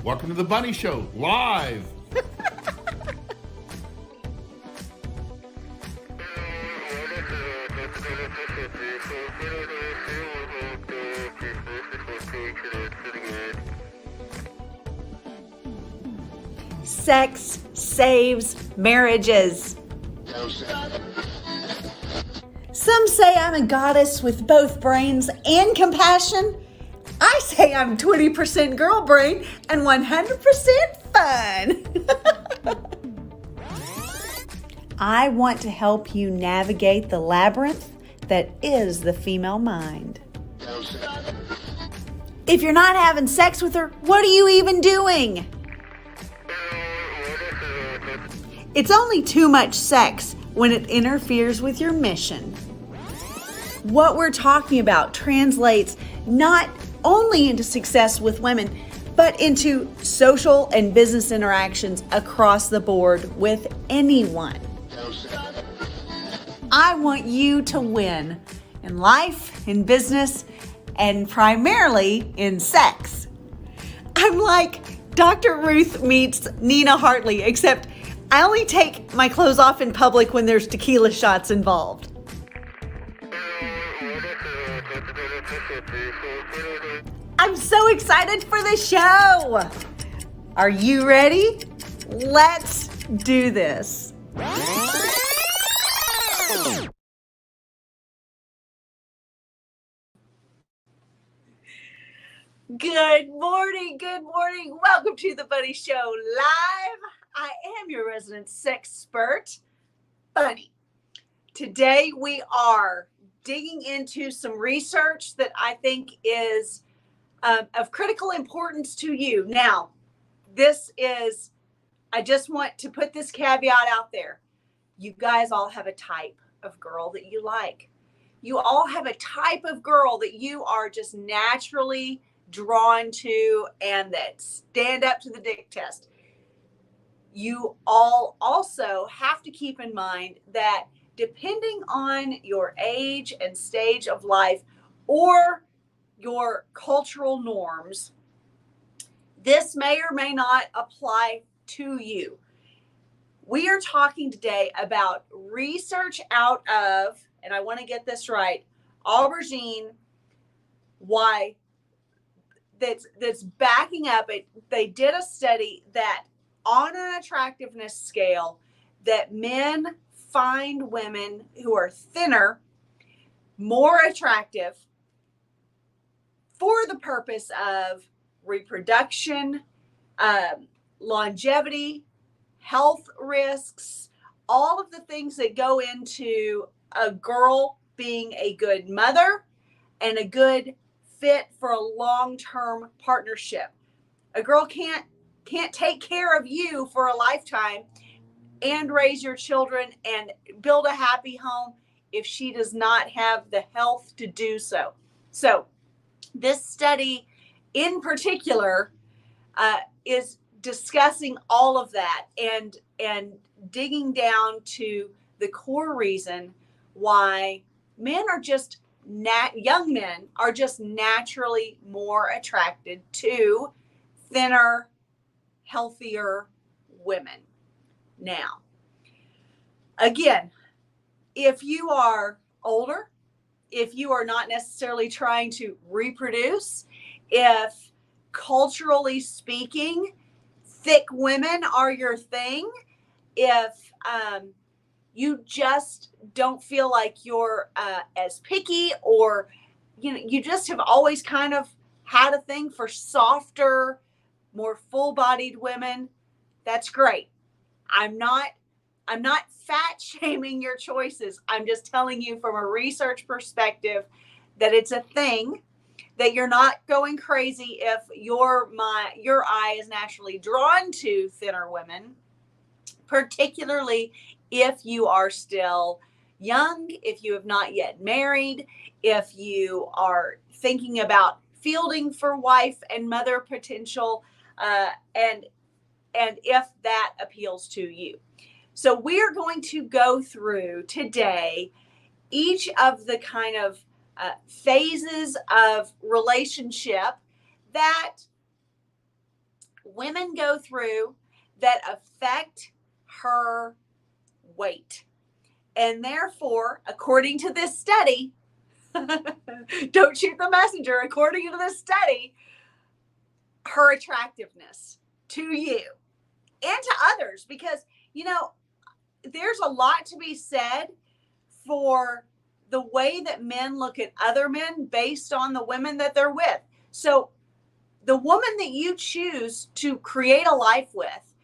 Welcome to the Bunny Show, live. Sex saves marriages. Some say I'm a goddess with both brains and compassion. I say I'm 20% girl brain and 100% fun. I want to help you navigate the labyrinth that is the female mind. If you're not having sex with her, what are you even doing? It's only too much sex when it interferes with your mission. What we're talking about translates not only into success with women, but into social and business interactions across the board with anyone. I want you to win in life, in business, and primarily in sex. I'm like Dr. Ruth meets Nina Hartley, except I only take my clothes off in public when there's tequila shots involved. I'm so excited for the show. Are you ready? Let's do this. Good morning, good morning. Welcome to the Bunny Show Live. I am your resident sexpert, Bunny. Today we are digging into some research that I think is of critical importance to you. Now, I just want to put this caveat out there. You guys all have a type of girl that you like. You all have a type of girl that you are just naturally drawn to and that stand up to the dick test. You all also have to keep in mind that depending on your age and stage of life or your cultural norms, this may or may not apply to you. We are talking today about research out of, and I want to get this right, Aubergine, why that's backing up it. They did a study that on an attractiveness scale that men find women who are thinner more attractive for the purpose of reproduction, longevity, health risks, all of the things that go into a girl being a good mother and a good fit for a long-term partnership. A girl can't take care of you for a lifetime and raise your children and build a happy home if she does not have the health to do so. So this study in particular is discussing all of that and digging down to the core reason why men are just young men are just naturally more attracted to thinner, healthier women. Now, again, if you are older, if you are not necessarily trying to reproduce, if culturally speaking, thick women are your thing, if you just don't feel like you're as picky, or you just have always kind of had a thing for softer, more full-bodied women, that's great. I'm not fat shaming your choices. I'm just telling you from a research perspective that it's a thing, that you're not going crazy if your eye is naturally drawn to thinner women, particularly if you are still young, if you have not yet married, if you are thinking about fielding for wife and mother potential, and if that appeals to you. So we are going to go through today each of the kind of phases of relationship that women go through that affect her weight. And therefore, according to this study, don't shoot the messenger, according to this study, her attractiveness to you and to others, because, you know, there's a lot to be said for the way that men look at other men based on the women that they're with. So the woman that you choose to create a life with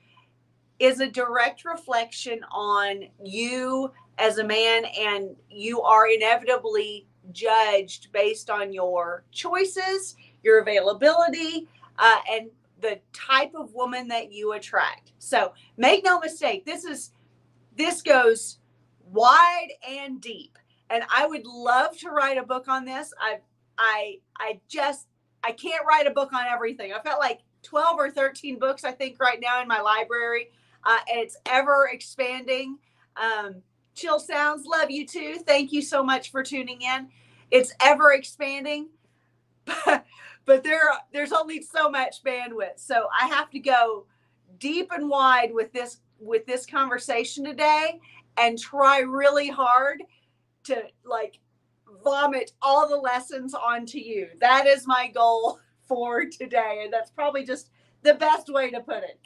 is a direct reflection on you as a man, and you are inevitably judged based on your choices, your availability, and the type of woman that you attract. So make no mistake, this goes wide and deep, and I would love to write a book on this. I can't write a book on everything. I've got like 12 or 13 books, I think, right now in my library, and it's ever expanding. Chill Sounds, love you too. Thank you so much for tuning in. It's ever expanding, but there's only so much bandwidth. So I have to go deep and wide with this conversation today, and try really hard to like vomit all the lessons onto you. That is my goal for today, and that's probably just the best way to put it.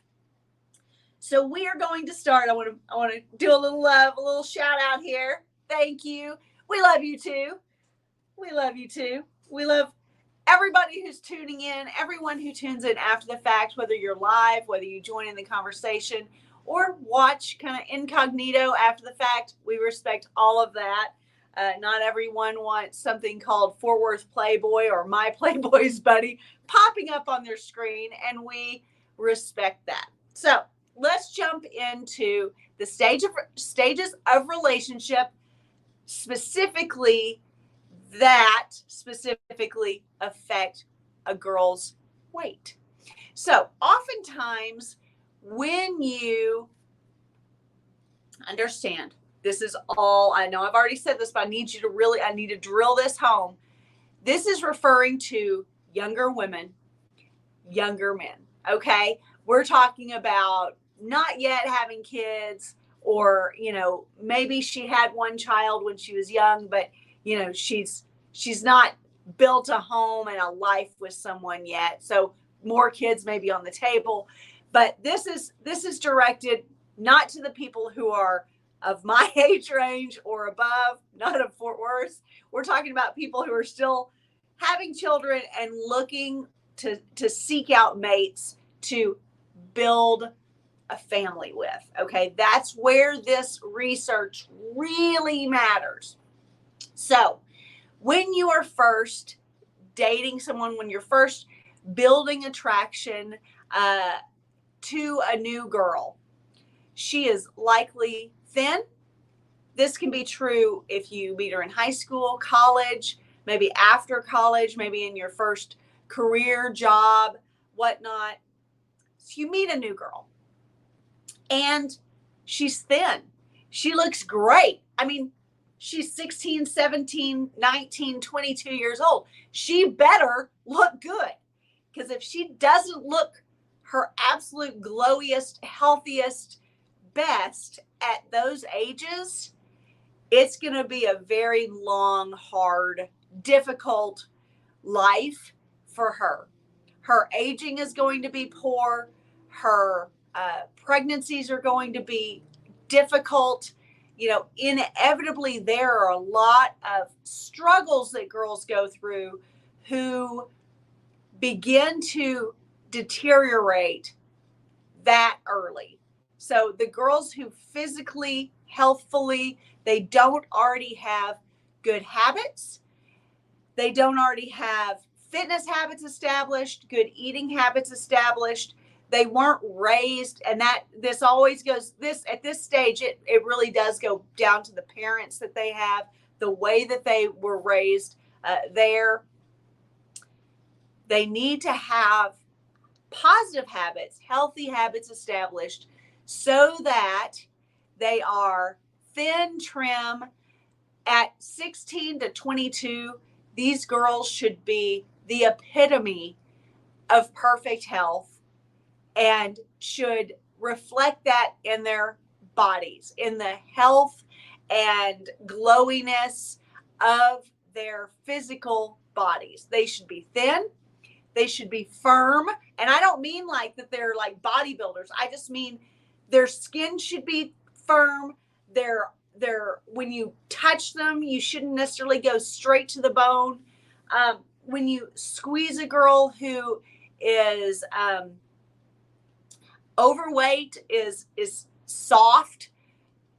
So we are going to start. I want to do a little love, a little shout out here. Thank you. We love you too. We love you too. We love everybody who's tuning in, everyone who tunes in after the fact, whether you're live, whether you join in the conversation, or watch kind of incognito after the fact. We respect all of that. Not everyone wants something called Worth Playboy or My Playboys Bunny popping up on their screen, and we respect that. So let's jump into the stages of relationship, specifically affect a girl's weight. So oftentimes when you understand, this is all, I know I've already said this, but I need to drill this home. This is referring to younger women, younger men. Okay. We're talking about not yet having kids, or, you know, maybe she had one child when she was young, but, you know, she's not built a home and a life with someone yet. So more kids may be on the table, but this is directed not to the people who are of my age range or above, not of Fort Worth. We're talking about people who are still having children and looking to seek out mates to build a family with. Okay, that's where this research really matters. So when you are first dating someone, when you're first building attraction to a new girl, she is likely thin. This can be true if you meet her in high school, college, maybe after college, maybe in your first career, job, whatnot. So you meet a new girl and she's thin. She looks great. I mean, she's 16, 17, 19, 22 years old. She better look good, because if she doesn't look her absolute glowiest, healthiest, best at those ages, it's going to be a very long, hard, difficult life for her. Her aging is going to be poor. Her pregnancies are going to be difficult. You know, inevitably, there are a lot of struggles that girls go through who begin to deteriorate that early. So the girls who physically, healthfully, they don't already have good habits, they don't already have fitness habits established, good eating habits established, they weren't raised, and that this always goes, this at this stage, it really does go down to the parents that they have, the way that they were raised there. They need to have positive habits, healthy habits established, so that they are thin, trim. At 16 to 22, these girls should be the epitome of perfect health and should reflect that in their bodies, in the health and glowiness of their physical bodies. They should be thin. They should be firm. And I don't mean like that they're like bodybuilders. I just mean their skin should be firm. When you touch them, you shouldn't necessarily go straight to the bone. When you squeeze a girl who is overweight, is soft,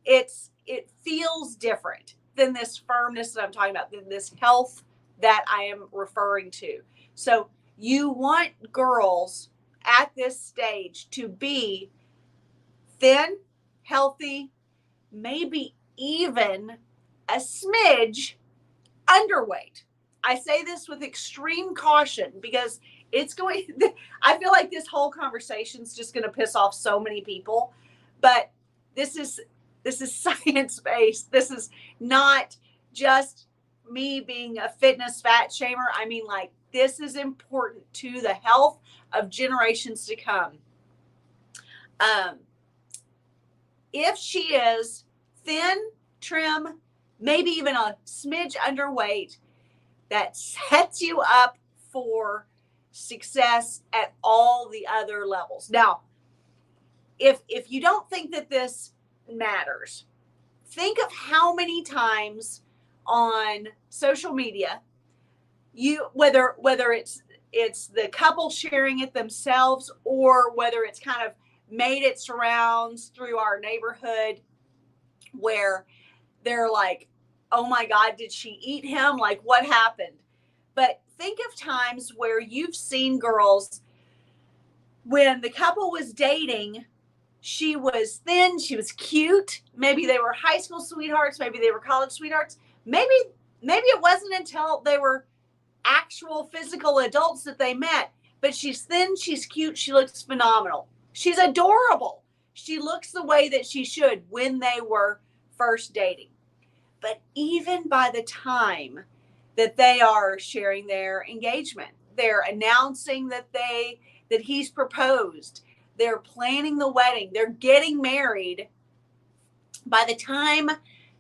it feels different than this firmness that I'm talking about, than this health that I am referring to. So you want girls at this stage to be thin, healthy, maybe even a smidge underweight. I say this with extreme caution because I feel like this whole conversation is just going to piss off so many people, but this is science-based. This is not just me being a fitness fat shamer. I mean, like, this is important to the health of generations to come. If she is thin, trim, maybe even a smidge underweight, that sets you up for success at all the other levels. Now, if you don't think that this matters, think of how many times on social media, whether it's the couple sharing it themselves, or whether it's kind of made its rounds through our neighborhood where they're like, oh my God, did she eat him? Like, what happened? But think of times where you've seen girls, when the couple was dating, she was thin, she was cute. Maybe they were high school sweethearts, maybe they were college sweethearts. Maybe it wasn't until they were actual physical adults that they met. But she's thin, she's cute, she looks phenomenal. She's adorable. She looks the way that she should when they were first dating. But even by the time that they are sharing their engagement, they're announcing that he's proposed, they're planning the wedding, they're getting married. By the time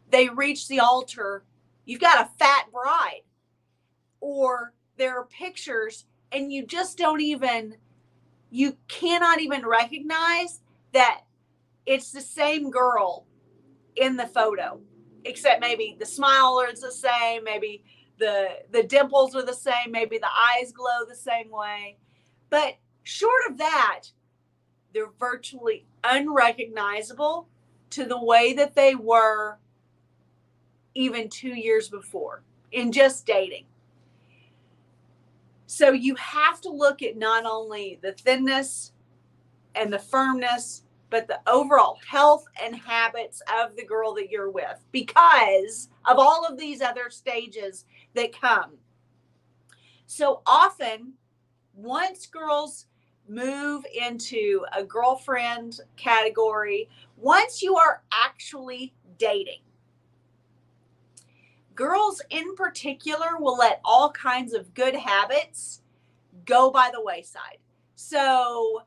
they reach the altar, you've got a fat bride. Or there are pictures and you cannot even recognize that it's the same girl in the photo, except maybe the smile is the same, maybe the dimples are the same, maybe the eyes glow the same way. But short of that, they're virtually unrecognizable to the way that they were even 2 years before in just dating. So you have to look at not only the thinness and the firmness, but the overall health and habits of the girl that you're with, because of all of these other stages that come. So often, once girls move into a girlfriend category, once you are actually dating, girls in particular will let all kinds of good habits go by the wayside. So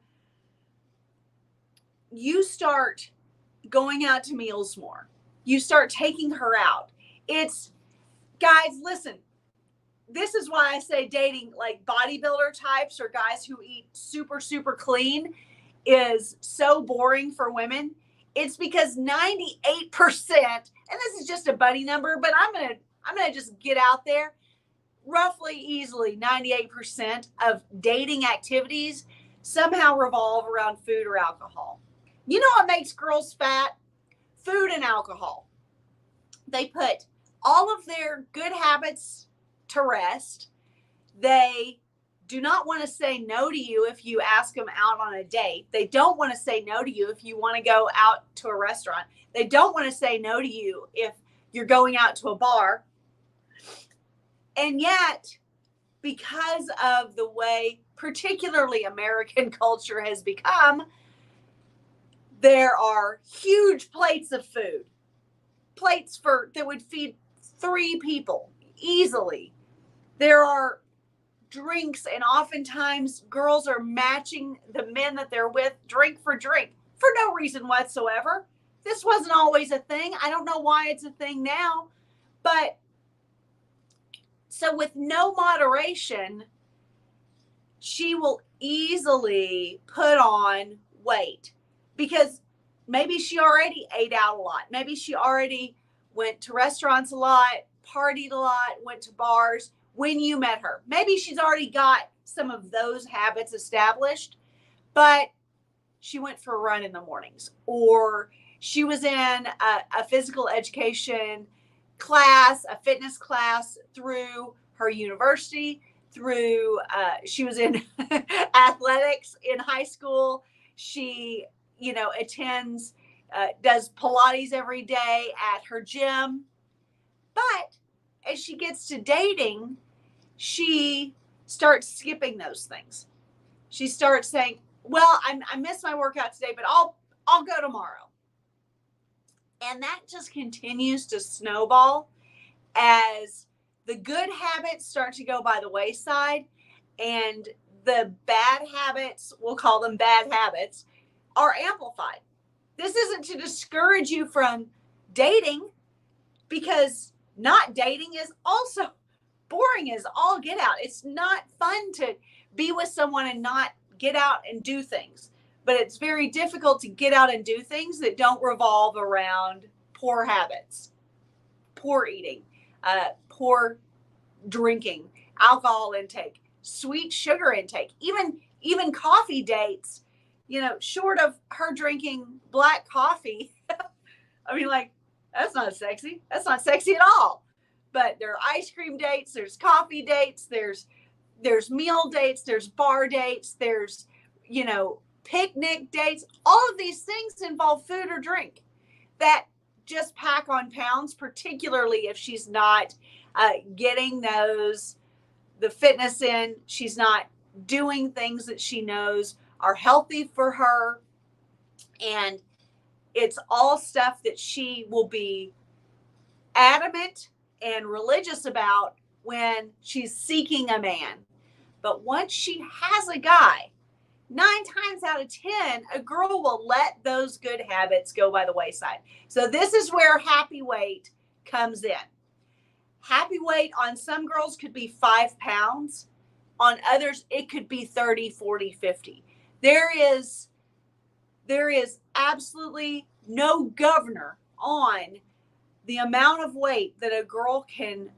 you start going out to meals more. You start taking her out. Guys, listen, this is why I say dating like bodybuilder types or guys who eat super, super clean is so boring for women. It's because 98%, and this is just a buddy number, but I'm gonna just get out there, roughly easily 98% of dating activities somehow revolve around food or alcohol. You know what makes girls fat? Food and alcohol. They put all of their good habits to rest. They do not want to say no to you if you ask them out on a date. They don't want to say no to you if you want to go out to a restaurant. They don't want to say no to you if you're going out to a bar. And yet, because of the way particularly American culture has become, there are huge plates of food, plates that would feed 3 people easily. There are drinks, and oftentimes girls are matching the men that they're with drink for drink for no reason whatsoever. This wasn't always a thing. I don't know why it's a thing now, but so with no moderation, she will easily put on weight because maybe she already ate out a lot. Maybe she already went to restaurants a lot, partied a lot, went to bars when you met her. Maybe she's already got some of those habits established, but she went for a run in the mornings, or she was in a physical education class, a fitness class through her university, through she was in athletics in high school. She, attends, does Pilates every day at her gym. But as she gets to dating, she starts skipping those things. She starts saying, well, I missed my workout today, but I'll go tomorrow. And that just continues to snowball as the good habits start to go by the wayside, and the bad habits, we'll call them bad habits, are amplified. This isn't to discourage you from dating, because not dating is also boring as all get out. It's not fun to be with someone and not get out and do things. But it's very difficult to get out and do things that don't revolve around poor habits, poor eating, poor drinking, alcohol intake, sweet sugar intake, even coffee dates, short of her drinking black coffee. I mean, like, that's not sexy. That's not sexy at all. But there are ice cream dates, there's coffee dates, there's meal dates, there's bar dates, there's, picnic dates. All of these things involve food or drink that just pack on pounds, particularly if she's not getting the fitness in. She's not doing things that she knows are healthy for her. And it's all stuff that she will be adamant and religious about when she's seeking a man. But once she has a guy, 9 times out of 10, a girl will let those good habits go by the wayside. So this is where happy weight comes in. Happy weight on some girls could be 5 pounds. On others, it could be 30, 40, 50. There is absolutely no governor on the amount of weight that a girl can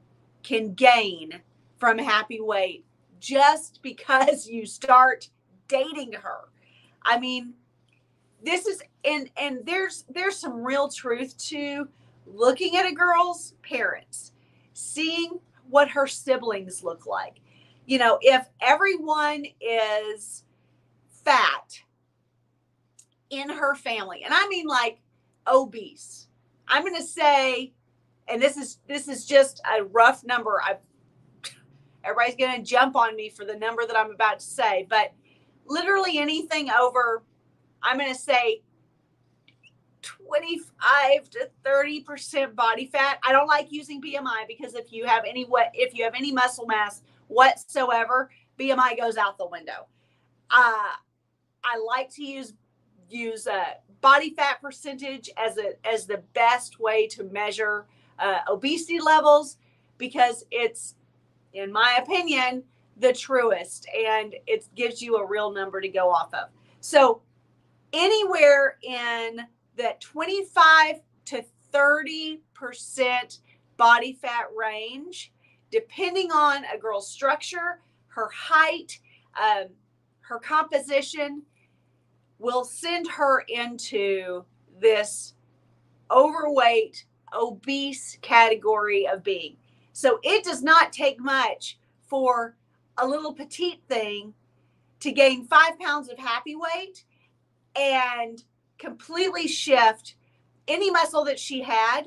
gain from happy weight just because you start dating her. I mean, this is, and there's some real truth to looking at a girl's parents, seeing what her siblings look like. If everyone is fat in her family, and I mean like obese, I'm going to say, and this is just a rough number. Everybody's going to jump on me for the number that I'm about to say, but literally anything over, I'm going to say 25 to 30% body fat. I don't like using BMI because if you have any muscle mass whatsoever, BMI goes out the window. I like to use body fat percentage as the best way to measure obesity levels, because it's, in my opinion, the truest, and it gives you a real number to go off of. So anywhere in that 25 to 30% body fat range, depending on a girl's structure, her height, her composition, will send her into this overweight, obese category of being. So it does not take much for a little petite thing to gain 5 pounds of happy weight and completely shift any muscle that she had,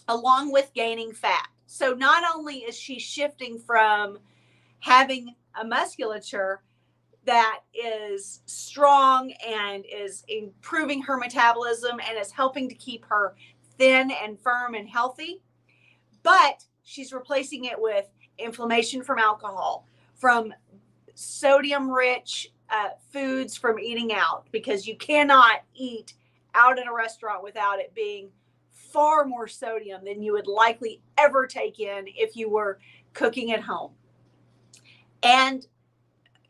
along with gaining fat. So not only is she shifting from having a musculature that is strong and is improving her metabolism and is helping to keep her thin and firm and healthy, but she's replacing it with inflammation from alcohol, from sodium rich foods from eating out, because you cannot eat out in a restaurant without it being far more sodium than you would likely ever take in if you were cooking at home. And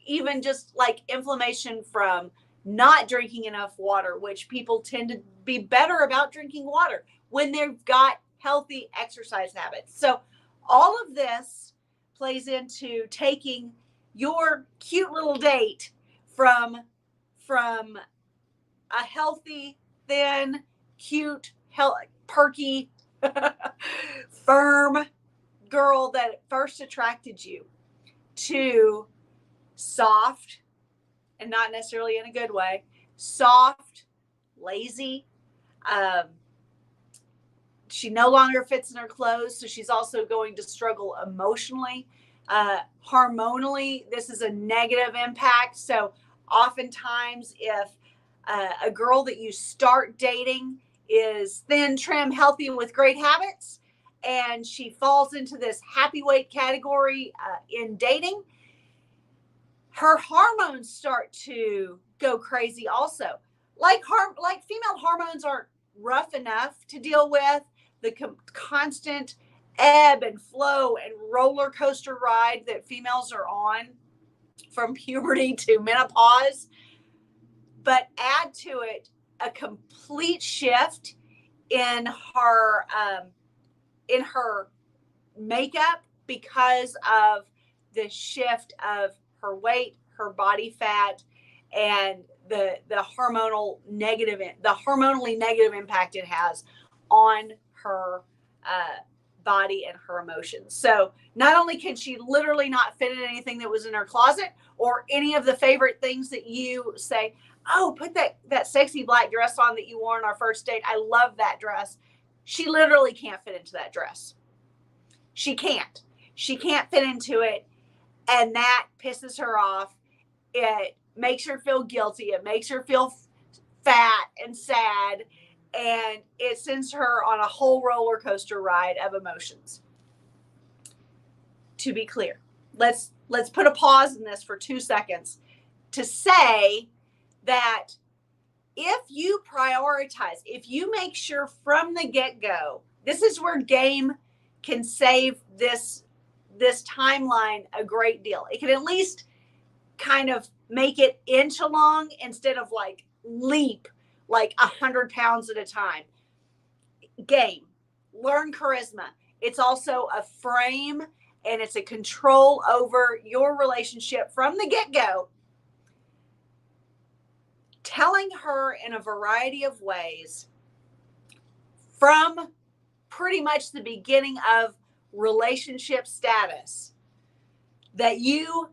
even just like inflammation from not drinking enough water, which people tend to be better about drinking water when they've got healthy exercise habits. So all of this plays into taking your cute little date from a healthy, thin, cute, perky, firm girl that first attracted you to soft, and not necessarily in a good way, soft, lazy. She no longer fits in her clothes, so she's also going to struggle emotionally. Hormonally, this is a negative impact. So oftentimes if a girl that you start dating is thin, trim, healthy, with great habits, and she falls into this happy weight category in dating, her hormones start to go crazy also. Like female hormones aren't rough enough to deal with the constant ebb and flow and roller coaster ride that females are on from puberty to menopause. But add to it a complete shift in her makeup because of the shift of her weight, her body fat, and the hormonally negative impact it has on her body and her emotions. So not only can she literally not fit in anything that was in her closet or any of the favorite things that you say, oh, put that sexy black dress on that you wore on our first date. I love that dress. She literally can't fit into that dress. She can't fit into it. And that pisses her off. It makes her feel guilty. It makes her feel fat and sad. And it sends her on a whole roller coaster ride of emotions. To be clear, let's put a pause in this for 2 seconds to say that if you prioritize, if you make sure from the get-go, this is where game can save this timeline a great deal. It can at least kind of make it inch along instead of like leap like 100 pounds at a time. Game, learn charisma. It's also a frame, and it's a control over your relationship from the get-go. Telling her in a variety of ways from pretty much the beginning of relationship status that you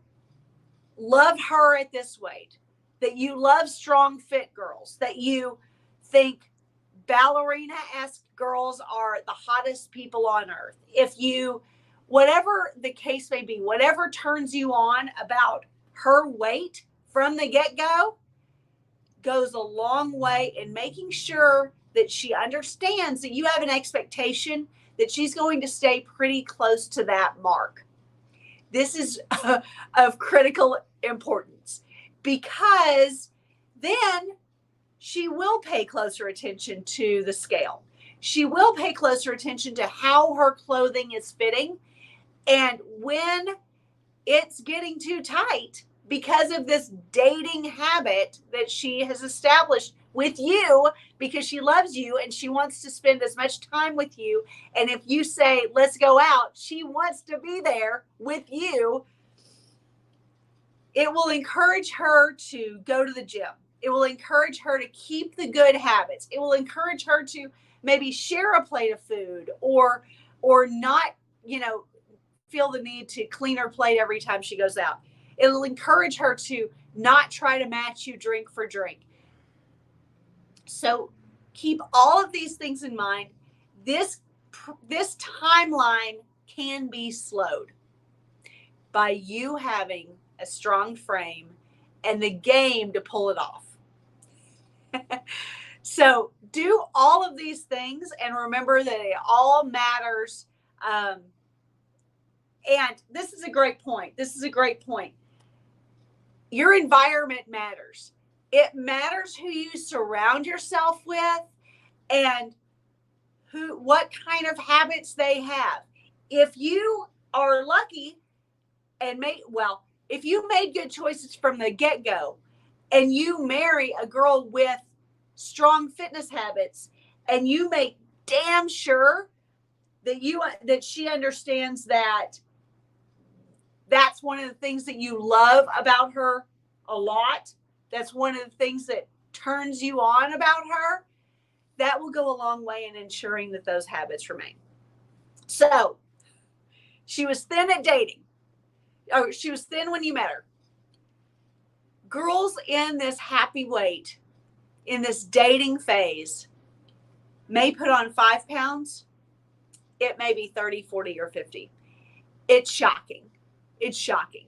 love her at this weight, that you love strong fit girls, that you think ballerina-esque girls are the hottest people on earth. If you, whatever the case may be, whatever turns you on about her weight from the get-go goes a long way in making sure that she understands that you have an expectation that she's going to stay pretty close to that mark. This is of critical importance, because then she will pay closer attention to the scale. She will pay closer attention to how her clothing is fitting. And when it's getting too tight because of this dating habit that she has established with you, because she loves you and she wants to spend as much time with you. And if you say, let's go out, she wants to be there with you. It will encourage her to go to the gym. It will encourage her to keep the good habits. It will encourage her to maybe share a plate of food or not, feel the need to clean her plate every time she goes out. It will encourage her to not try to match you drink for drink. So keep all of these things in mind. This timeline can be slowed by you having a strong frame and the game to pull it off. So do all of these things and remember that it all matters And this is a great point. This is a great point. Your environment matters. It matters who you surround yourself with and what kind of habits they have. If you are lucky and if you made good choices from the get-go and you marry a girl with strong fitness habits and you make damn sure that she understands that that's one of the things that you love about her a lot, that's one of the things that turns you on about her, that will go a long way in ensuring that those habits remain. So she was thin at dating. Or she was thin when you met her. Girls in this happy weight, in this dating phase, may put on 5 pounds. It may be 30, 40, or 50. It's shocking. It's shocking.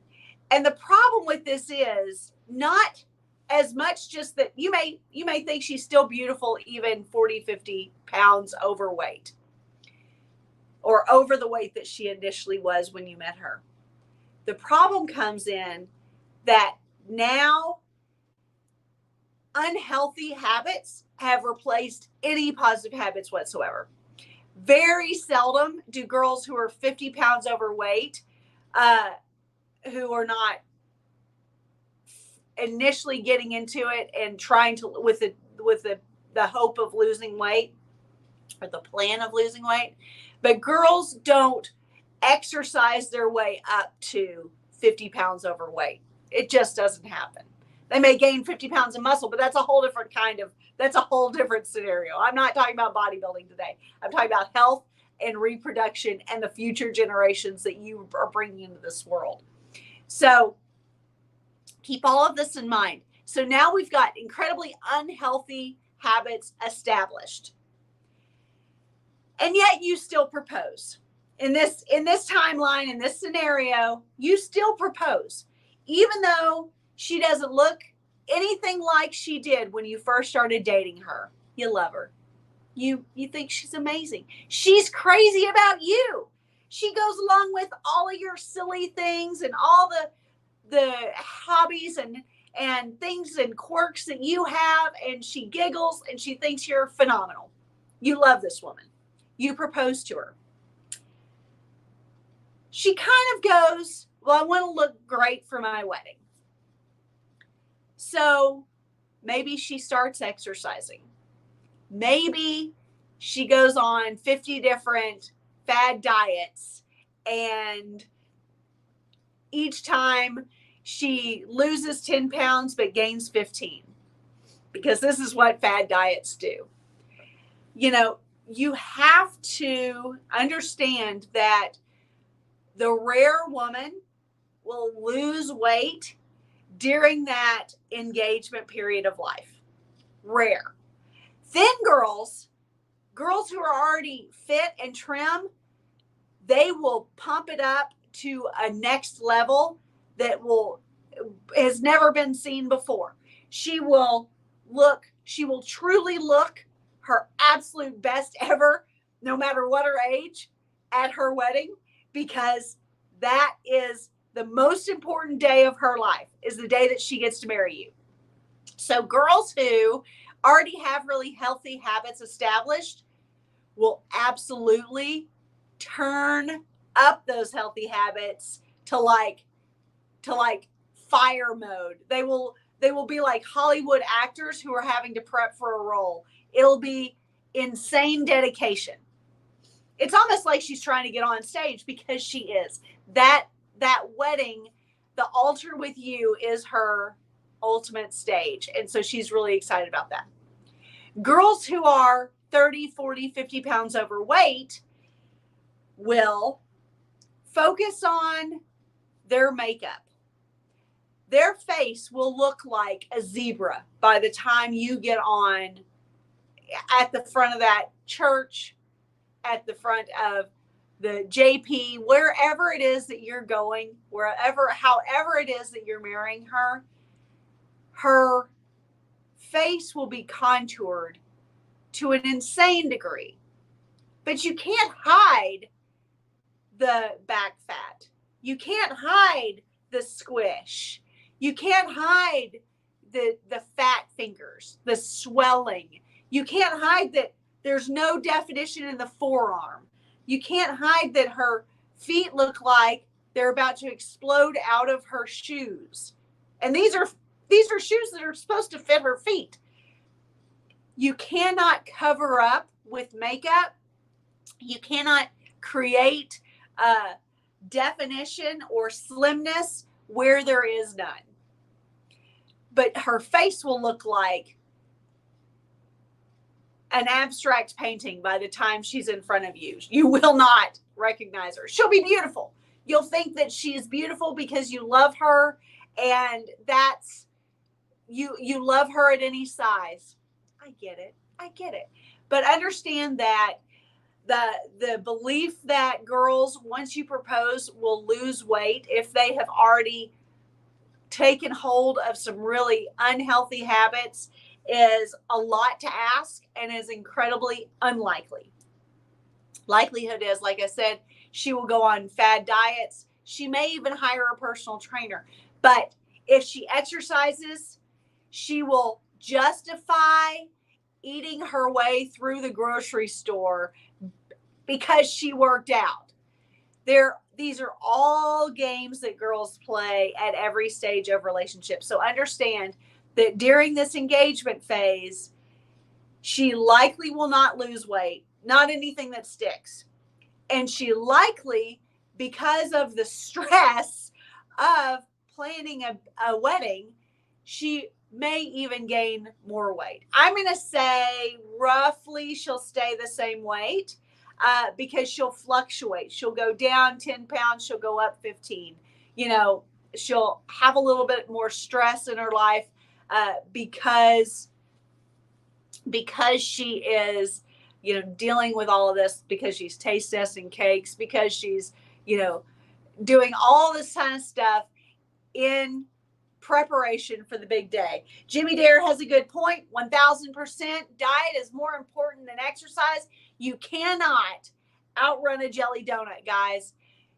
And the problem with this is not as much just that you may think she's still beautiful, even 40, 50 pounds overweight or over the weight that she initially was when you met her. The problem comes in that now unhealthy habits have replaced any positive habits whatsoever. Very seldom do girls who are 50 pounds overweight, who are not initially getting into it and trying to with the hope of losing weight or the plan of losing weight, but girls don't exercise their way up to 50 pounds overweight. It just doesn't happen. They may gain 50 pounds of muscle, but that's a whole different scenario. I'm not talking about bodybuilding today. I'm talking about health and reproduction and the future generations that you are bringing into this world. So keep all of this in mind. So now we've got incredibly unhealthy habits established. And yet you still propose. In this timeline, in this scenario, you still propose. Even though she doesn't look anything like she did when you first started dating her. You love her. You think she's amazing. She's crazy about you. She goes along with all of your silly things and all the hobbies and things and quirks that you have, and she giggles and she thinks you're phenomenal. You love this woman. You propose to her. She kind of goes, well, I want to look great for my wedding. So maybe she starts exercising. Maybe she goes on 50 different fad diets, and each time she loses 10 pounds but gains 15, because this is what fad diets do. You know, you have to understand that the rare woman will lose weight during that engagement period of life. Rare. Thin girls who are already fit and trim, they will pump it up to a next level that has never been seen before. She will truly look her absolute best ever, no matter what her age, at her wedding, because that is the most important day of her life, is the day that she gets to marry you. So girls who already have really healthy habits established will absolutely turn up those healthy habits to like fire mode. They will be like Hollywood actors who are having to prep for a role. It'll be insane dedication. It's almost like she's trying to get on stage, because she is. That wedding, the altar with you, is her ultimate stage. And so she's really excited about that. Girls who are 30, 40, 50 pounds overweight will focus on their makeup. Their face will look like a zebra by the time you get on at the front of that church, at the front of the JP, wherever it is that you're going, however it is that you're marrying her, her face will be contoured to an insane degree. But you can't hide the back fat. You can't hide the squish. You can't hide the fat fingers, the swelling. You can't hide that there's no definition in the forearm. You can't hide that her feet look like they're about to explode out of her shoes. And these are shoes that are supposed to fit her feet. You cannot cover up with makeup. You cannot create definition or slimness where there is none. But her face will look like an abstract painting by the time she's in front of you. You will not recognize her. She'll be beautiful. You'll think that she is beautiful because you love her, and that's you love her at any size. I get it. But understand that the belief that girls, once you propose, will lose weight if they have already taken hold of some really unhealthy habits is a lot to ask and is incredibly unlikely. Likelihood is, like I said, she will go on fad diets. She may even hire a personal trainer. But if she exercises, she will justify eating her way through the grocery store because she worked out. These are all games that girls play at every stage of relationship. So understand that during this engagement phase, she likely will not lose weight, not anything that sticks. And she likely, because of the stress of planning a wedding, she may even gain more weight. I'm going to say roughly she'll stay the same weight because she'll fluctuate. She'll go down 10 pounds. She'll go up 15. She'll have a little bit more stress in her life because she is, dealing with all of this, because she's taste testing cakes, because she's, doing all this kind of stuff in preparation for the big day. Jimmy Dare has a good point. 1000% diet is more important than exercise. You cannot outrun a jelly donut, guys.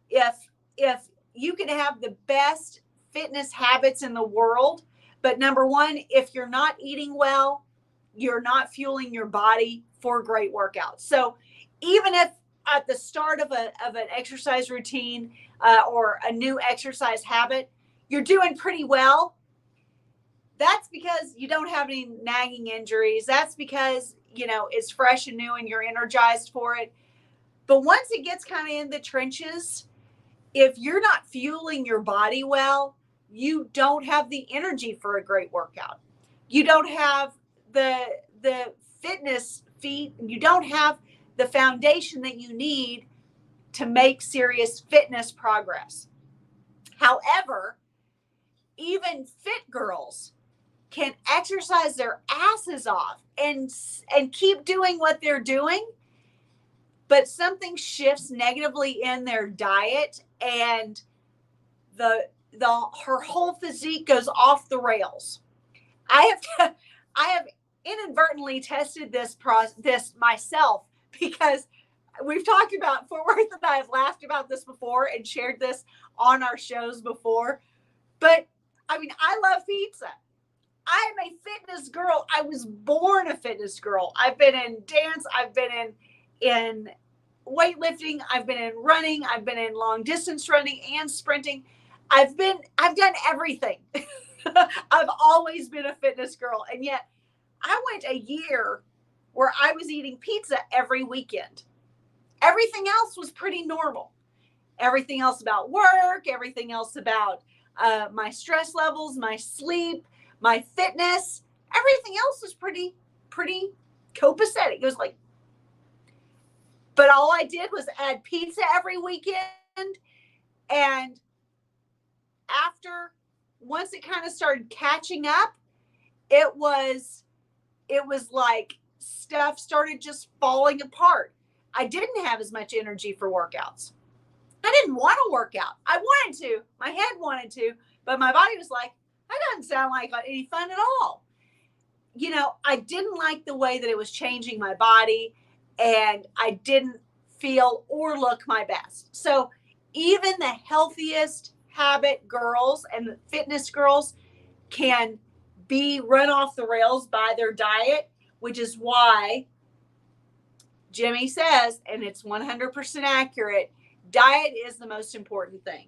If you can have the best fitness habits in the world, but number one, if you're not eating well, you're not fueling your body for great workouts. So even if at the start of an exercise routine or a new exercise habit, you're doing pretty well, that's because you don't have any nagging injuries. That's because, it's fresh and new and you're energized for it. But once it gets kind of in the trenches, if you're not fueling your body well, you don't have the energy for a great workout. You don't have the fitness feet. You don't have the foundation that you need to make serious fitness progress. However, even fit girls can exercise their asses off and keep doing what they're doing, but something shifts negatively in their diet and her whole physique goes off the rails. I have inadvertently tested this myself, because we've talked about Fort Worth, and I have laughed about this before and shared this on our shows before. But I love pizza. I am a fitness girl. I was born a fitness girl. I've been in dance. I've been in weightlifting. I've been in running. I've been in long distance running and sprinting. I've done everything. I've always been a fitness girl. And yet I went a year where I was eating pizza every weekend. Everything else was pretty normal. Everything else about work, everything else about my stress levels, my sleep, my fitness, everything else was pretty copacetic. It was like, but all I did was add pizza every weekend. And once it kind of started catching up, it was like stuff started just falling apart. I didn't have as much energy for workouts. I didn't want to work out. I wanted to. My head wanted to, but my body was like, that doesn't sound like any fun at all. I didn't like the way that it was changing my body, and I didn't feel, or look my best. So even the healthiest habit girls and the fitness girls can be run off the rails by their diet, which is why Jimmy says, and it's 100% accurate, diet is the most important thing.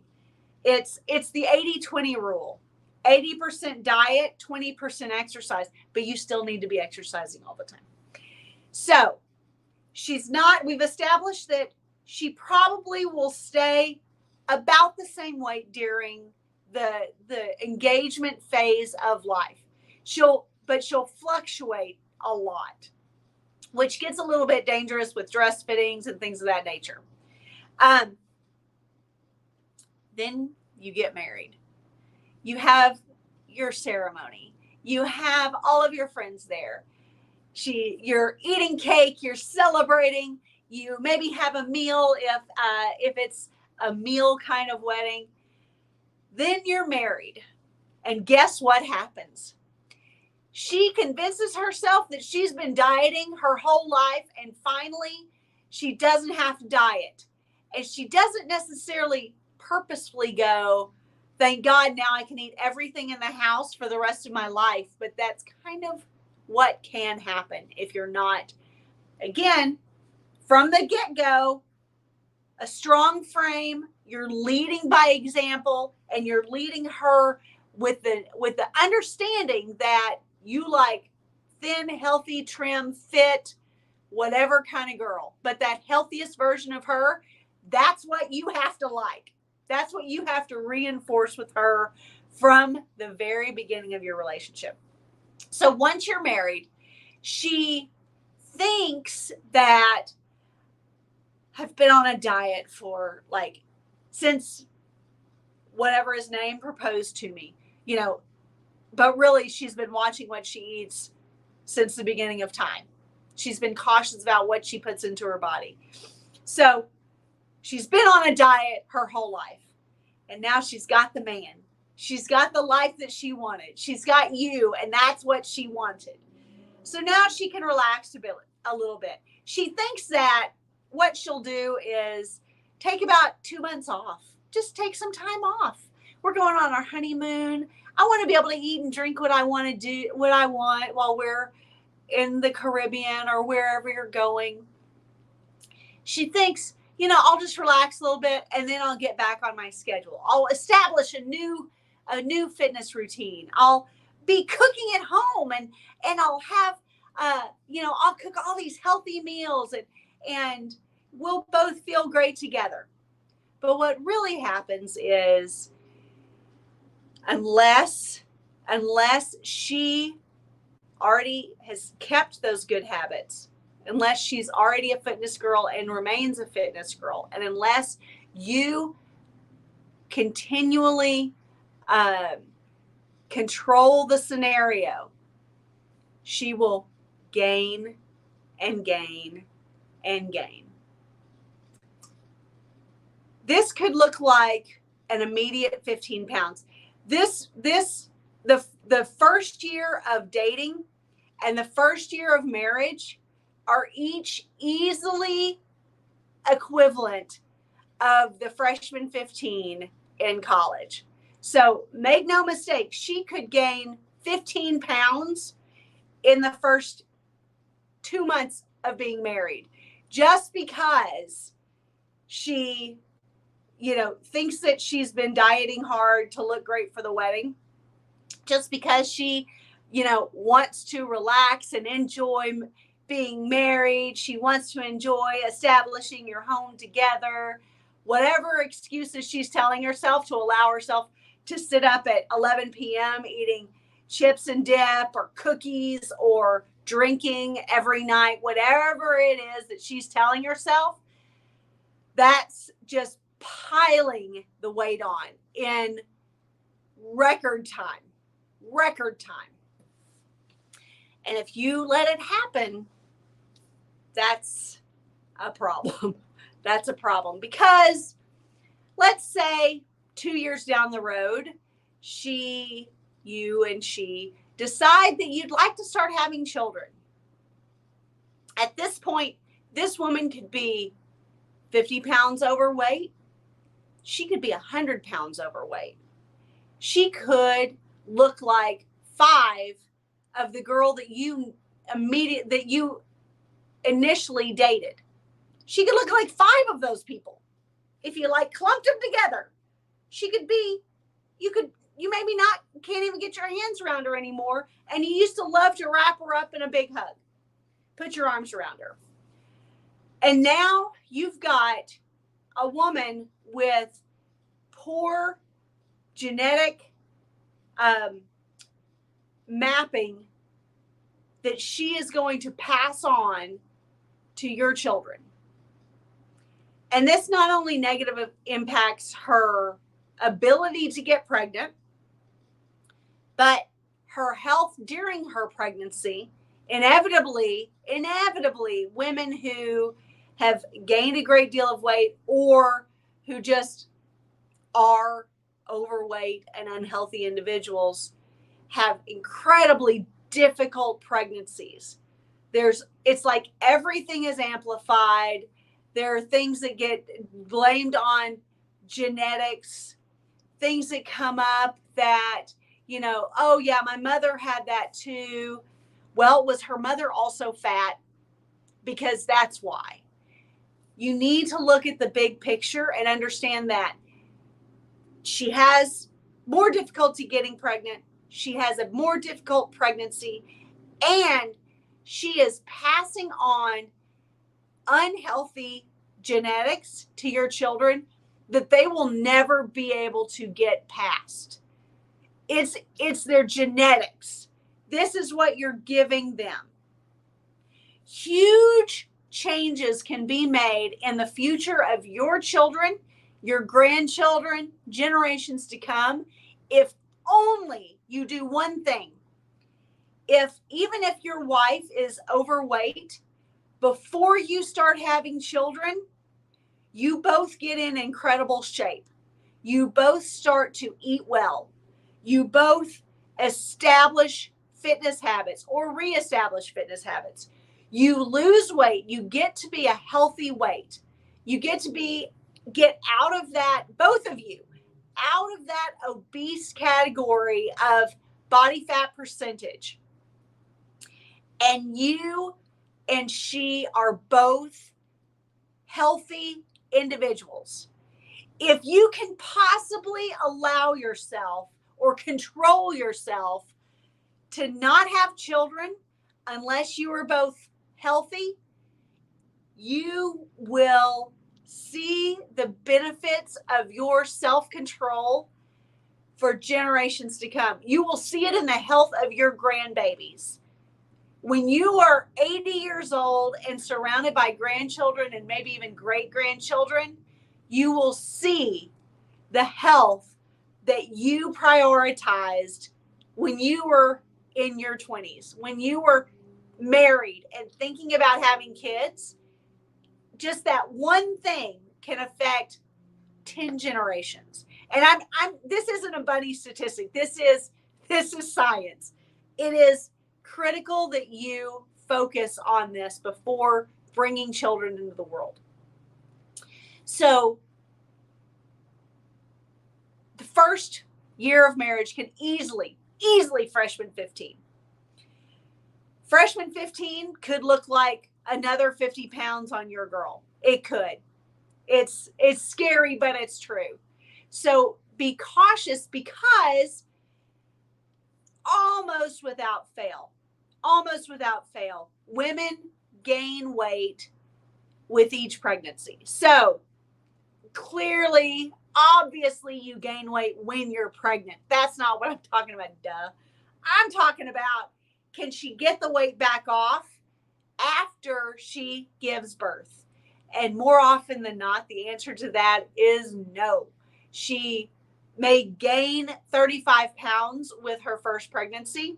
It's the 80-20 rule. 80% diet, 20% exercise, but you still need to be exercising all the time. So we've established that she probably will stay about the same weight during the engagement phase of life. She'll fluctuate a lot, which gets a little bit dangerous with dress fittings and things of that nature. Then you get married. You have your ceremony. You have all of your friends there. You're eating cake. You're celebrating. You maybe have a meal if it's a meal kind of wedding. Then you're married. And guess what happens? She convinces herself that she's been dieting her whole life, and finally she doesn't have to diet. And she doesn't necessarily purposefully go, thank God now I can eat everything in the house for the rest of my life. But that's kind of what can happen if you're not, again, from the get-go, a strong frame. You're leading by example, and you're leading her with the understanding that you like thin, healthy, trim, fit, whatever kind of girl. But that healthiest version of her, that's what you have to like. That's what you have to reinforce with her from the very beginning of your relationship. So once you're married, she thinks that I've been on a diet for since whatever his name proposed to me, but really she's been watching what she eats since the beginning of time. She's been cautious about what she puts into her body. So she's been on a diet her whole life. And now she's got the man. She's got the life that she wanted. She's got you, and that's what she wanted. So now she can relax a little bit. She thinks that what she'll do is take about 2 months off. Just take some time off. We're going on our honeymoon. I want to be able to eat and drink what I want to do, what I want while we're in the Caribbean or wherever you're going. She thinks, I'll just relax a little bit and then I'll get back on my schedule. I'll establish a new fitness routine. I'll be cooking at home and I'll have, I'll cook all these healthy meals and we'll both feel great together. But what really happens is unless she already has kept those good habits, unless she's already a fitness girl and remains a fitness girl, and unless you continually control the scenario, she will gain and gain and gain. This could look like an immediate 15 pounds. The first year of dating and the first year of marriage are each easily equivalent of the freshman 15 in college. So make no mistake, she could gain 15 pounds in the first 2 months of being married, just because she, thinks that she's been dieting hard to look great for the wedding, just because she, wants to relax and enjoy being married. She wants to enjoy establishing your home together, whatever excuses she's telling herself to allow herself to sit up at 11 p.m. eating chips and dip or cookies or drinking every night, whatever it is that she's telling herself, that's just piling the weight on in record time. And if you let it happen, that's a problem. That's a problem, because let's say 2 years down the road, you and she decide that you'd like to start having children. At this point, this woman could be 50 pounds overweight. She could be 100 pounds overweight. She could look like 5 of the girl that you initially dated. She could look like 5 of those people. If you like clumped them together, she could be, you maybe can't even get your hands around her anymore. And you used to love to wrap her up in a big hug, put your arms around her. And now you've got a woman with poor genetic mapping that she is going to pass on to your children. And this not only negatively impacts her ability to get pregnant, but her health during her pregnancy. Inevitably, women who have gained a great deal of weight or who just are overweight and unhealthy individuals have incredibly difficult pregnancies. It's like everything is amplified. There are things that get blamed on genetics, things that come up that, oh yeah, my mother had that too. Well, was her mother also fat? Because that's why. You need to look at the big picture and understand that she has more difficulty getting pregnant. She has a more difficult pregnancy, and she is passing on unhealthy genetics to your children that they will never be able to get past. It's their genetics. This is what you're giving them. Huge changes can be made in the future of your children, your grandchildren, generations to come, if only you do one thing. Even if your wife is overweight, before you start having children, you both get in incredible shape. You both start to eat well. You both establish fitness habits or reestablish fitness habits. You lose weight. You get to be a healthy weight. You get out of that, both of you, out of that obese category of body fat percentage. And you and she are both healthy individuals. If you can possibly allow yourself or control yourself to not have children unless you are both healthy, you will see the benefits of your self-control for generations to come. You will see it in the health of your grandbabies. When you are 80 years old and surrounded by grandchildren and maybe even great-grandchildren, you will see the health that you prioritized when you were in your 20s, when you were married and thinking about having kids. Just that one thing can affect 10 generations. And this isn't a bunny statistic. This is science. It is critical that you focus on this before bringing children into the world. So the first year of marriage can easily freshman 15. Freshman 15 could look like another 50 pounds on your girl. It could. It's scary, but it's true. So be cautious, because almost without fail, women gain weight with each pregnancy. So clearly, obviously, you gain weight when you're pregnant. That's not what I'm talking about, duh. I'm talking about, can she get the weight back off after she gives birth? And more often than not, the answer to that is no. She may gain 35 pounds with her first pregnancy,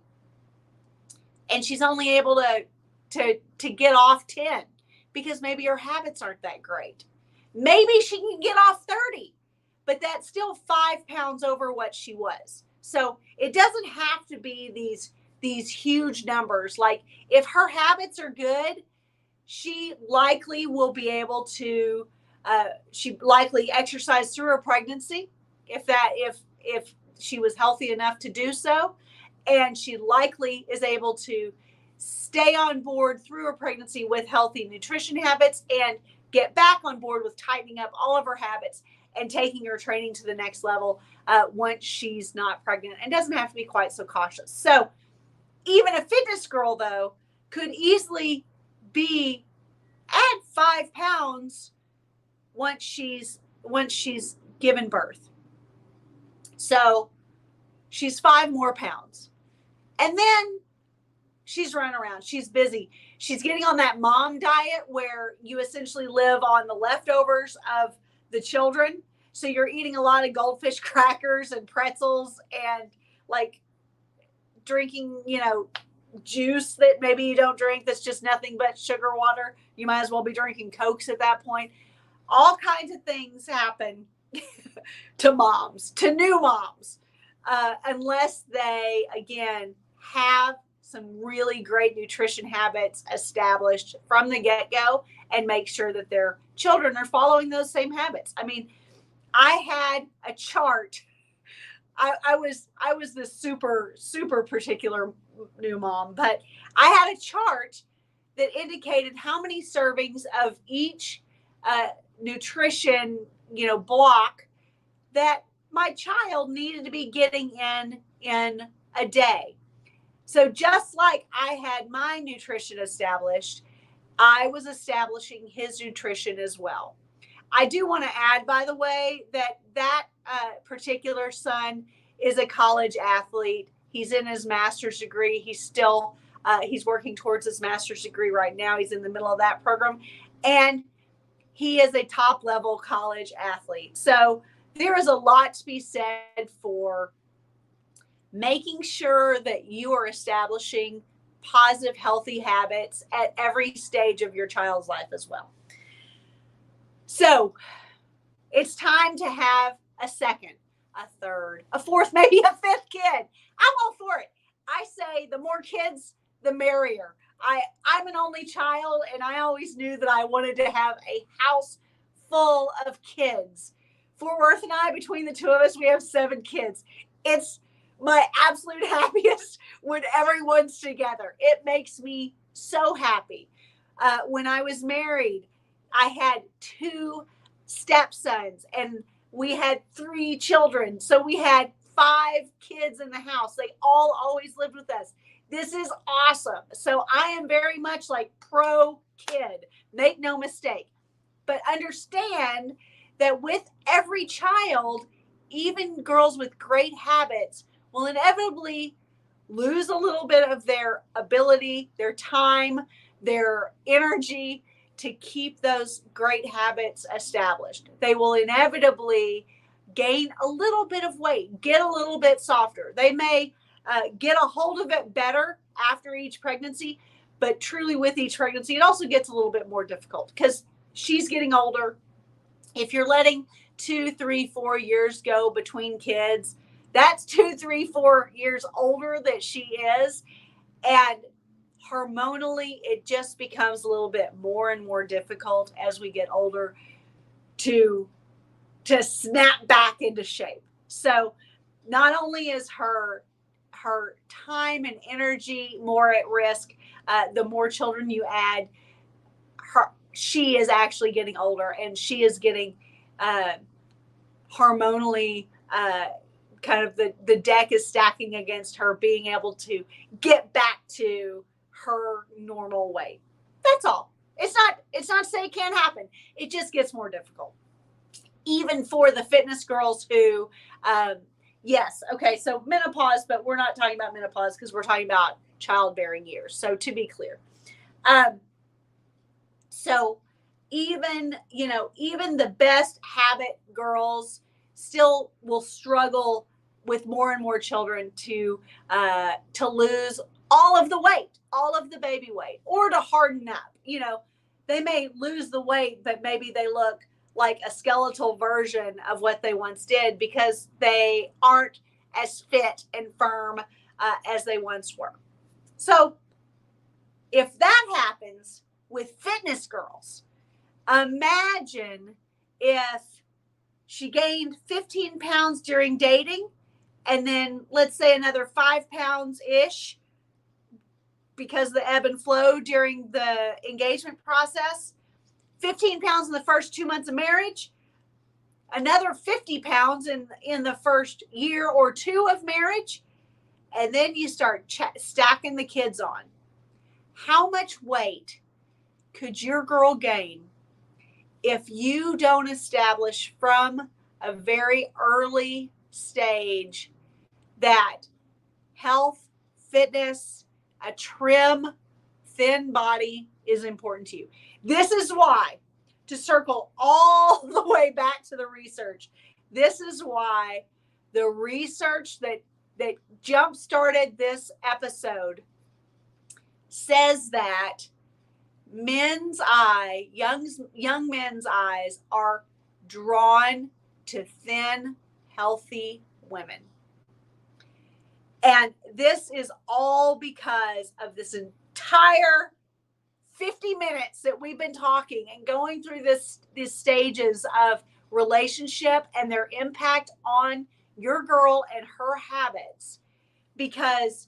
and she's only able to get off 10 because maybe her habits aren't that great. Maybe she can get off 30, but that's still 5 pounds over what she was. So it doesn't have to be these huge numbers. Like, if her habits are good, she likely will be able to She likely exercised through her pregnancy, if she was healthy enough to do so, and she likely is able to stay on board through her pregnancy with healthy nutrition habits and get back on board with tightening up all of her habits and taking her training to the next level once she's not pregnant, and doesn't have to be quite so cautious. So even a fitness girl, though, could easily be at 5 pounds once she's given birth. So she's 5 more pounds. And then she's running around. She's busy. She's getting on that mom diet where you essentially live on the leftovers of the children. So you're eating a lot of goldfish crackers and pretzels and like drinking, juice that maybe you don't drink, that's just nothing but sugar water. You might as well be drinking Cokes at that point. All kinds of things happen to moms, to new moms, unless they, again, have some really great nutrition habits established from the get-go and make sure that their children are following those same habits. I mean, I had a chart. I was this super, super particular new mom, but I had a chart that indicated how many servings of each nutrition, block that my child needed to be getting in a day. So just like I had my nutrition established, I was establishing his nutrition as well. I do want to add, by the way, that particular son is a college athlete. He's in his master's degree. He's working towards his master's degree right now. He's in the middle of that program. And he is a top level college athlete. So there is a lot to be said for making sure that you are establishing positive, healthy habits at every stage of your child's life as well. So it's time to have a second, a third, a fourth, maybe a fifth kid. I'm all for it. I say the more kids, the merrier. I'm an only child, and I always knew that I wanted to have a house full of kids. For Worth and I, between the two of us, we have 7 kids. It's my absolute happiest when everyone's together. It makes me so happy. When I was married, I had 2 stepsons and we had 3 children. So we had 5 kids in the house. They all always lived with us. This is awesome. So I am very much like pro kid. Make no mistake. But understand that with every child, even girls with great habits will inevitably lose a little bit of their ability, their time, their energy to keep those great habits established. They will inevitably gain a little bit of weight, get a little bit softer. They may get a hold of it better after each pregnancy, but truly with each pregnancy, it also gets a little bit more difficult because she's getting older. If you're letting 2, 3, 4 years go between kids, that's 2, 3, 4 years older that she is. And hormonally, it just becomes a little bit more and more difficult as we get older to snap back into shape. So not only is her time and energy more at risk, the more children you add, she is actually getting older and she is getting hormonally kind of the deck is stacking against her being able to get back to her normal weight. That's all. It's not to say it can't happen. It just gets more difficult. Even for the fitness girls who, yes, okay, so menopause, but we're not talking about menopause because we're talking about childbearing years. So to be clear. So even the best habit girls still will struggle with more and more children to lose all of the weight, all of the baby weight, or to harden up. They may lose the weight, but maybe they look like a skeletal version of what they once did because they aren't as fit and firm as they once were. So if that happens with fitness girls, imagine if she gained 15 pounds during dating, and then let's say another 5 pounds ish because of the ebb and flow during the engagement process, 15 pounds in the first 2 months of marriage, another 50 pounds in the first year or two of marriage, and then you start stacking the kids on. How much weight could your girl gain if you don't establish from a very early stage that health, fitness, a trim, thin body is important to you? This is why, to circle all the way back to the research, this is why the research that jump-started this episode says that young men's eyes are drawn to thin, healthy women. And this is all because of this entire 50 minutes that we've been talking and going through these stages of relationship and their impact on your girl and her habits. Because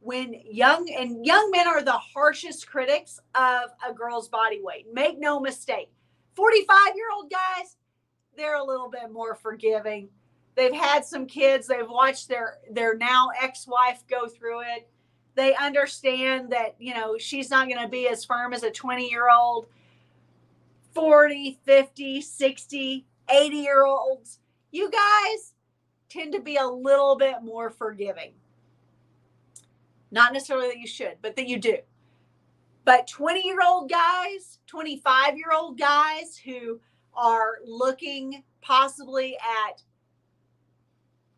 when young men are the harshest critics of a girl's body weight. Make no mistake. 45-year-old guys, they're a little bit more forgiving. They've had some kids. They've watched their now ex-wife go through it. They understand that, she's not going to be as firm as a 20-year-old. 40, 50, 60, 80-year-olds. You guys tend to be a little bit more forgiving. Not necessarily that you should, but that you do. But 20-year-old guys, 25-year-old guys who are looking possibly at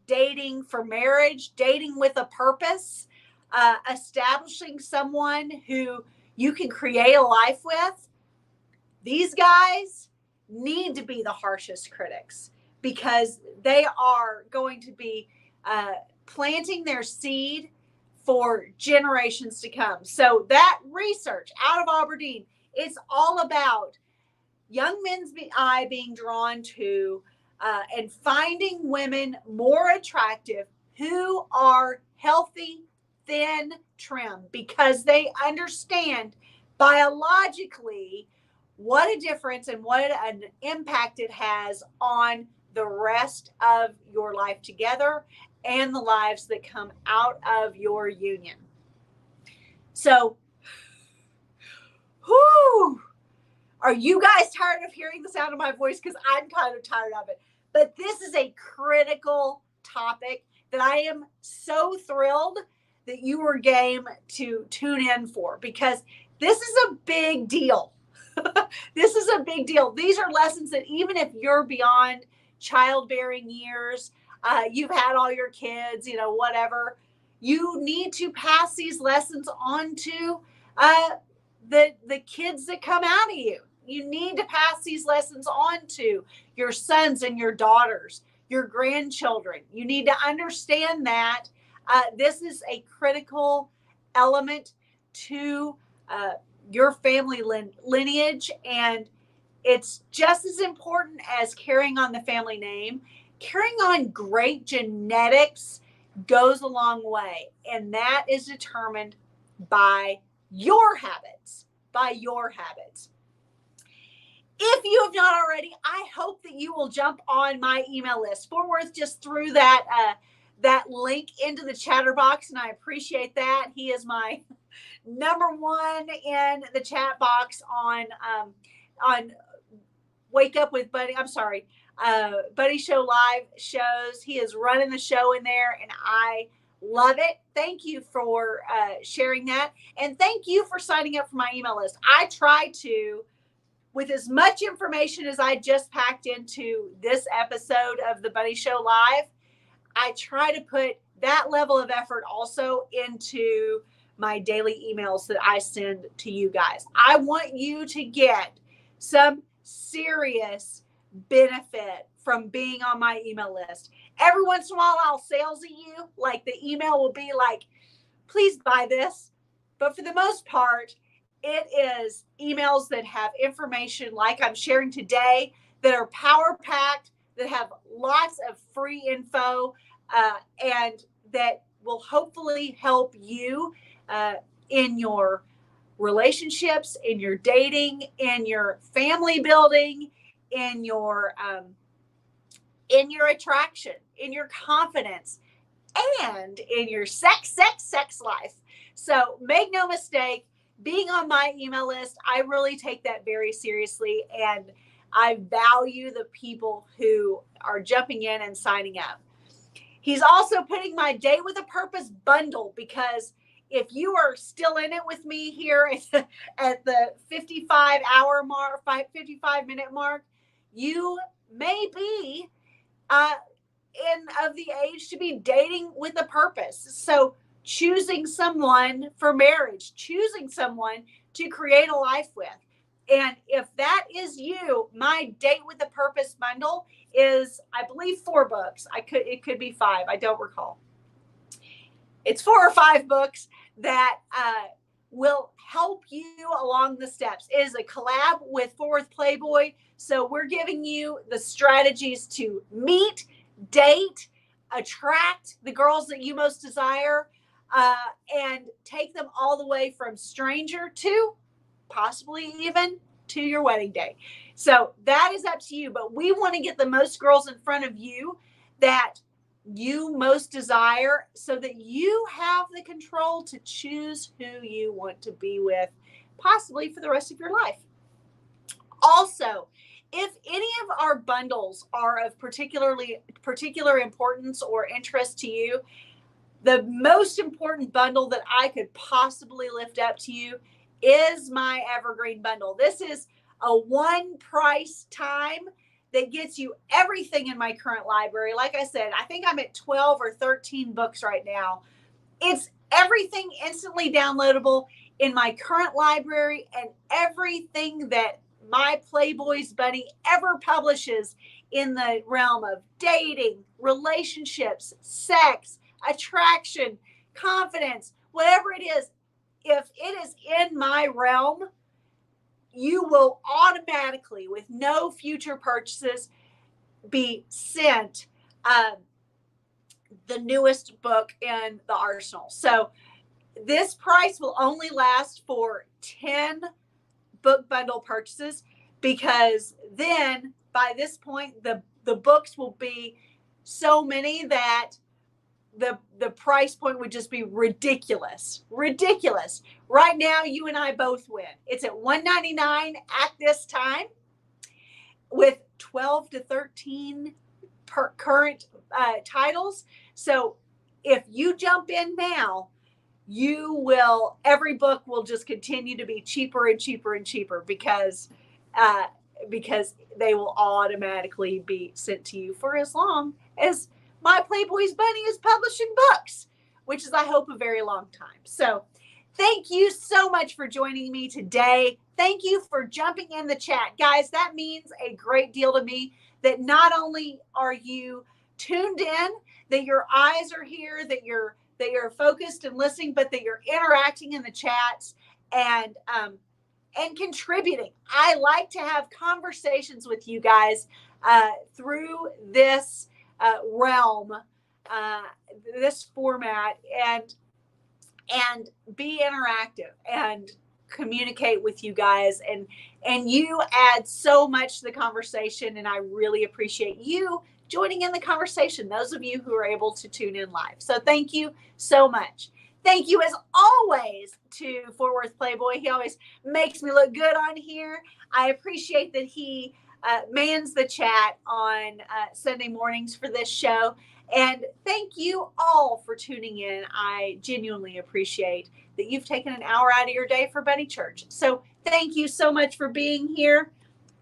dating for marriage, dating with a purpose, establishing someone who you can create a life with, these guys need to be the harshest critics because they are going to be planting their seed for generations to come. So that research out of Aberdeen, it's all about young men's eye being drawn to and finding women more attractive who are healthy, thin, trim, because they understand biologically what a difference and what an impact it has on the rest of your life together and the lives that come out of your union. So, are you guys tired of hearing the sound of my voice? Because I'm kind of tired of it. But this is a critical topic that I am so thrilled that you were game to tune in for, because this is a big deal. This is a big deal. These are lessons that even if you're beyond childbearing years, you've had all your kids, whatever, you need to pass these lessons on to the kids that come out of you. You need to pass these lessons on to your sons and your daughters, your grandchildren. You need to understand that this is a critical element to your family lineage, and it's just as important as carrying on the family name. Carrying on great genetics goes a long way, and that is determined by your habits. If you have not already, I hope that you will jump on my email list. Fort Worth just threw that link into the chatter box, and I appreciate that. He is my number one in the chat box on Wake Up with Buddy. I'm sorry, Buddy Show live shows. He is running the show in there, and I love it. Thank you for sharing that, and thank you for signing up for my email list. I try to, with as much information as I just packed into this episode of the Buddy Show live, I try to put that level of effort also into my daily emails that I send to you guys. I want you to get some serious benefit from being on my email list. Every once in a while, I'll salesy you. Like, the email will be like, please buy this. But for the most part, it is emails that have information like I'm sharing today that are power packed, that have lots of free info, and that will hopefully help you in your relationships, in your dating, in your family building, in your attraction, in your confidence, and in your sex life. So make no mistake, being on my email list, I really take that very seriously, and I value the people who are jumping in and signing up. He's also putting my Date with a Purpose bundle, because if you are still in it with me here at the 55-hour mark, 55-minute mark, you may be of the age to be dating with a purpose. So choosing someone for marriage, choosing someone to create a life with. And if that is you, my Date with a Purpose bundle is, I believe, 4 books. It could be 5. I don't recall. It's 4 or 5 books that will help you along the steps. It is a collab with Worth Playboy. So we're giving you the strategies to meet, date, attract the girls that you most desire, and take them all the way from stranger to possibly even to your wedding day. So that is up to you, but we want to get the most girls in front of you that you most desire, so that you have the control to choose who you want to be with, possibly for the rest of your life. Also, if any of our bundles are of particular importance or interest to you, the most important bundle that I could possibly lift up to you is my Evergreen bundle. This is a one price time that gets you everything in my current library. Like I said, I think I'm at 12 or 13 books right now. It's everything instantly downloadable in my current library, and everything that my Playboys Bunny ever publishes in the realm of dating, relationships, sex, attraction, confidence, whatever it is. If it is in my realm, you will automatically, with no future purchases, be sent the newest book in the arsenal. So this price will only last for 10 book bundle purchases, because then by this point the books will be so many that the price point would just be ridiculous. Right now, you and I both win. It's at $199 at this time, with 12 to 13 current titles. So if you jump in now, every book will just continue to be cheaper and cheaper and cheaper, because they will automatically be sent to you for as long as my Playboys Bunny is publishing books, which is, I hope, a very long time. So thank you so much for joining me today. Thank you for jumping in the chat. Guys, that means a great deal to me, that not only are you tuned in, that your eyes are here, that you're focused and listening, but that you're interacting in the chats and contributing. I like to have conversations with you guys through this realm, this format, and be interactive and communicate with you guys, and you add so much to the conversation, and I really appreciate you joining in the conversation, those of you who are able to tune in live. So thank you so much. Thank you, as always, to Worth Playboy. He always makes me look good on here. I appreciate that he mans the chat on Sunday mornings for this show. And thank you all for tuning in. I genuinely appreciate that you've taken an hour out of your day for Bunny Church. So thank you so much for being here.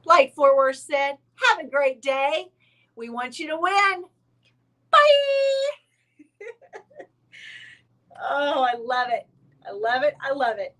Like Worth said, have a great day. We want you to win. Bye. Oh, I love it. I love it. I love it.